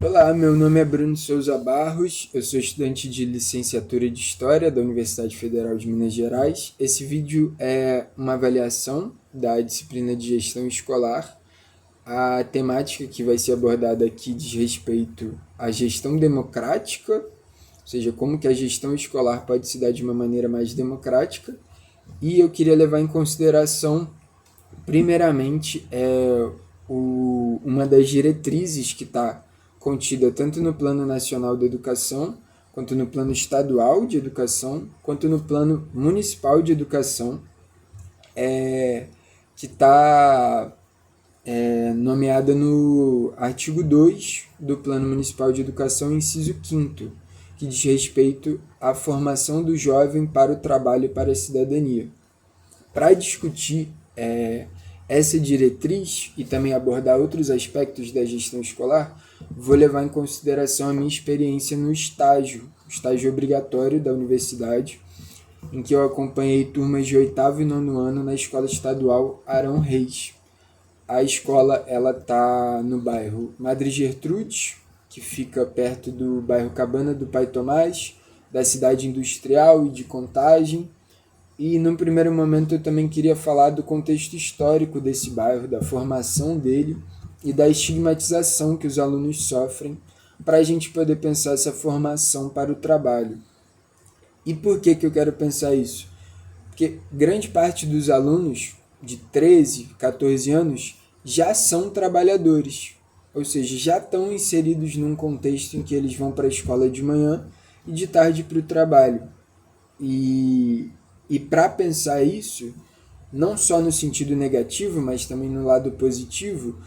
Olá, meu nome é Bruno Souza Barros, eu sou estudante de licenciatura de História da Universidade Federal de Minas Gerais. Esse vídeo é uma avaliação da disciplina de gestão escolar. A temática que vai ser abordada aqui diz respeito à gestão democrática, ou seja, como que a gestão escolar pode se dar de uma maneira mais democrática. E eu queria levar em consideração, primeiramente, uma das diretrizes que está contida tanto no Plano Nacional de Educação, quanto no Plano Estadual de Educação, quanto no Plano Municipal de Educação, que está nomeada no artigo 2 do Plano Municipal de Educação, inciso 5º, que diz respeito à formação do jovem para o trabalho e para a cidadania. Para discutir essa diretriz e também abordar outros aspectos da gestão escolar, vou levar em consideração a minha experiência no estágio obrigatório da universidade, em que eu acompanhei turmas de 8º e 9º ano na Escola Estadual Arão Reis. A escola está no bairro Madre Gertrudes, que fica perto do bairro Cabana do Pai Tomás, da cidade industrial e de Contagem. E num primeiro momento eu também queria falar do contexto histórico desse bairro, da formação dele e da estigmatização que os alunos sofrem, para a gente poder pensar essa formação para o trabalho. E por que eu quero pensar isso? Porque grande parte dos alunos de 13, 14 anos já são trabalhadores, ou seja, já estão inseridos num contexto em que eles vão para a escola de manhã e de tarde para o trabalho. E para pensar isso, não só no sentido negativo, mas também no lado positivo,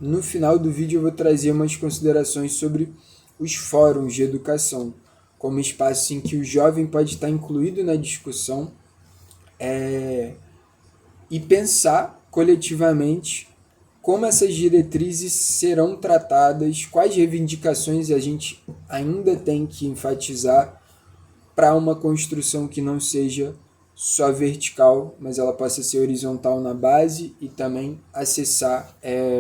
no final do vídeo eu vou trazer umas considerações sobre os fóruns de educação, como espaço em que o jovem pode estar incluído na discussão e pensar coletivamente como essas diretrizes serão tratadas, quais reivindicações a gente ainda tem que enfatizar para uma construção que não seja só vertical, mas ela possa ser horizontal na base e também acessar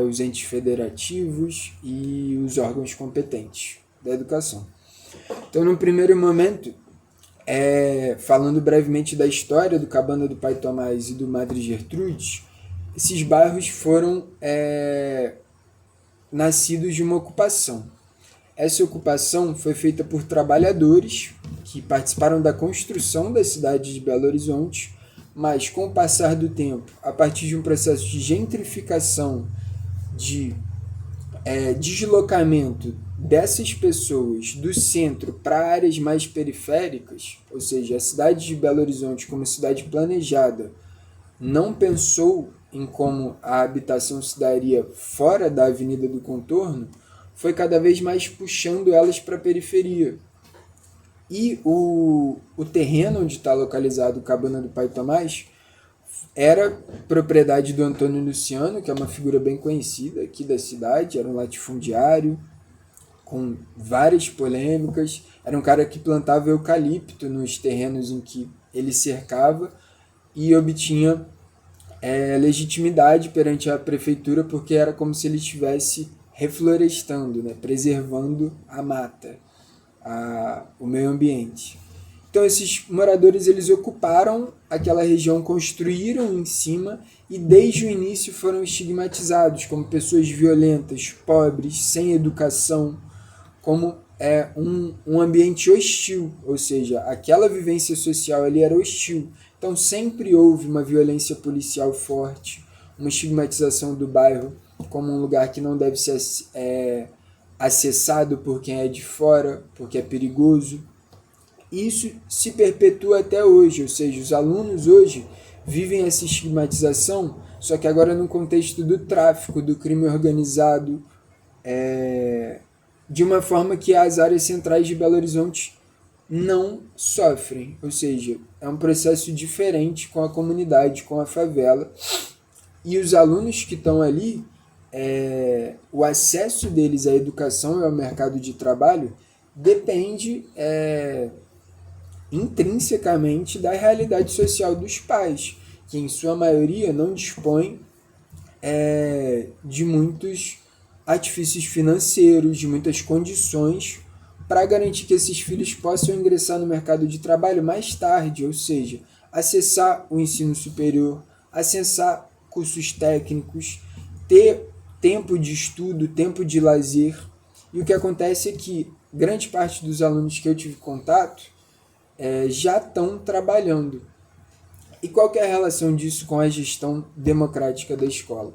os entes federativos e os órgãos competentes da educação. Então, no primeiro momento, falando brevemente da história do Cabana do Pai Tomás e do Madre Gertrudes, esses bairros foram nascidos de uma ocupação. Essa ocupação foi feita por trabalhadores que participaram da construção da cidade de Belo Horizonte, mas com o passar do tempo, a partir de um processo de gentrificação, de deslocamento dessas pessoas do centro para áreas mais periféricas, ou seja, a cidade de Belo Horizonte como cidade planejada não pensou em como a habitação se daria fora da Avenida do Contorno, foi cada vez mais puxando elas para a periferia. E o terreno onde está localizado o Cabana do Pai Tomás era propriedade do Antônio Luciano, que é uma figura bem conhecida aqui da cidade, era um latifundiário com várias polêmicas, era um cara que plantava eucalipto nos terrenos em que ele cercava e obtinha legitimidade perante a prefeitura, porque era como se ele estivesse reflorestando, né, preservando a mata, o meio ambiente. Então esses moradores eles ocuparam aquela região, construíram em cima e desde o início foram estigmatizados como pessoas violentas, pobres, sem educação, como um ambiente hostil, ou seja, aquela vivência social ali era hostil. Então sempre houve uma violência policial forte, uma estigmatização do bairro como um lugar que não deve ser acessado por quem é de fora, porque é perigoso. Isso se perpetua até hoje, ou seja, os alunos hoje vivem essa estigmatização, só que agora no contexto do tráfico, do crime organizado, de uma forma que as áreas centrais de Belo Horizonte não sofrem, ou seja, é um processo diferente com a comunidade, com a favela, e os alunos que estão ali, o acesso deles à educação e ao mercado de trabalho depende intrinsecamente da realidade social dos pais, que em sua maioria não dispõem de muitos artifícios financeiros, de muitas condições para garantir que esses filhos possam ingressar no mercado de trabalho mais tarde, ou seja, acessar o ensino superior, acessar cursos técnicos, ter tempo de estudo, tempo de lazer. E o que acontece é que grande parte dos alunos que eu tive contato já estão trabalhando. E qual que é a relação disso com a gestão democrática da escola?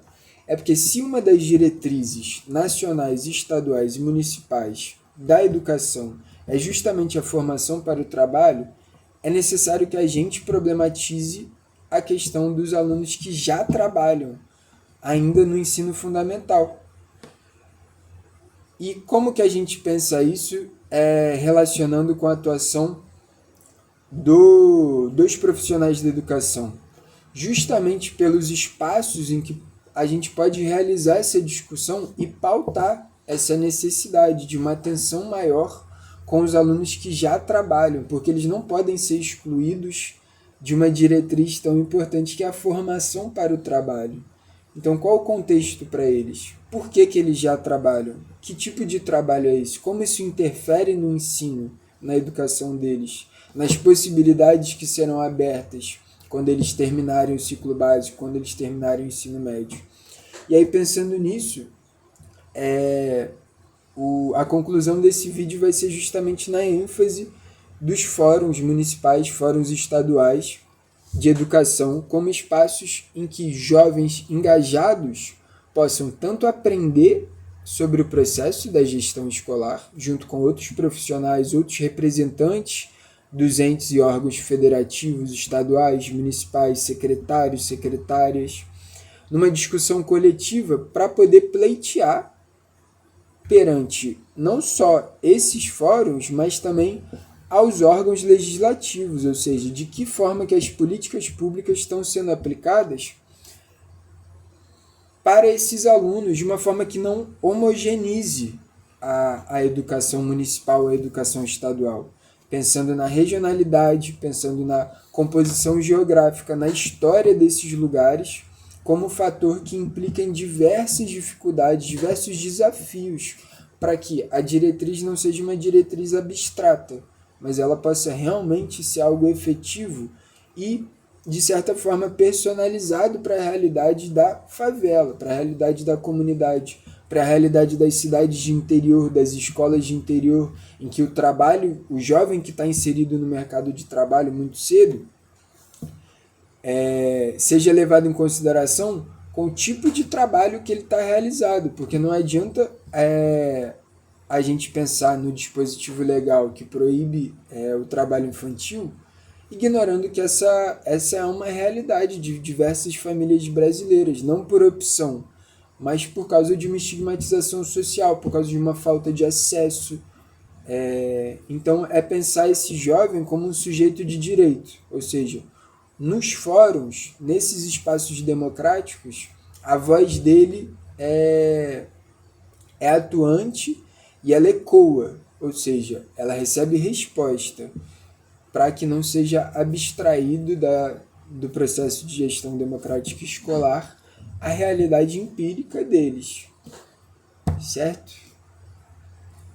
É porque se uma das diretrizes nacionais, estaduais e municipais da educação é justamente a formação para o trabalho, é necessário que a gente problematize a questão dos alunos que já trabalham ainda no ensino fundamental. E como que a gente pensa isso relacionando com a atuação dos profissionais da educação? Justamente pelos espaços em que a gente pode realizar essa discussão e pautar essa necessidade de uma atenção maior com os alunos que já trabalham, porque eles não podem ser excluídos de uma diretriz tão importante que é a formação para o trabalho. Então, qual o contexto para eles? Por que eles já trabalham? Que tipo de trabalho é esse? Como isso interfere no ensino, na educação deles? Nas possibilidades que serão abertas quando eles terminarem o ciclo básico, quando eles terminarem o ensino médio. E aí, pensando nisso, a conclusão desse vídeo vai ser justamente na ênfase dos fóruns municipais, fóruns estaduais de educação, como espaços em que jovens engajados possam tanto aprender sobre o processo da gestão escolar, junto com outros profissionais, outros representantes dos entes e órgãos federativos, estaduais, municipais, secretários, secretárias, numa discussão coletiva para poder pleitear perante não só esses fóruns, mas também aos órgãos legislativos, ou seja, de que forma que as políticas públicas estão sendo aplicadas para esses alunos, de uma forma que não homogeneize a educação municipal, a educação estadual, pensando na regionalidade, pensando na composição geográfica, na história desses lugares, como fator que implica em diversas dificuldades, diversos desafios, para que a diretriz não seja uma diretriz abstrata, mas ela possa realmente ser algo efetivo e, de certa forma, personalizado para a realidade da favela, para a realidade da comunidade, para a realidade das cidades de interior, das escolas de interior, em que o trabalho, o jovem que está inserido no mercado de trabalho muito cedo, seja levado em consideração com o tipo de trabalho que ele está realizado, porque não adianta a gente pensar no dispositivo legal que proíbe o trabalho infantil, ignorando que essa é uma realidade de diversas famílias brasileiras, não por opção, mas por causa de uma estigmatização social, por causa de uma falta de acesso. Então, é pensar esse jovem como um sujeito de direito, ou seja, nos fóruns, nesses espaços democráticos, a voz dele é atuante e ela ecoa, ou seja, ela recebe resposta para que não seja abstraído do processo de gestão democrática escolar a realidade empírica deles, certo?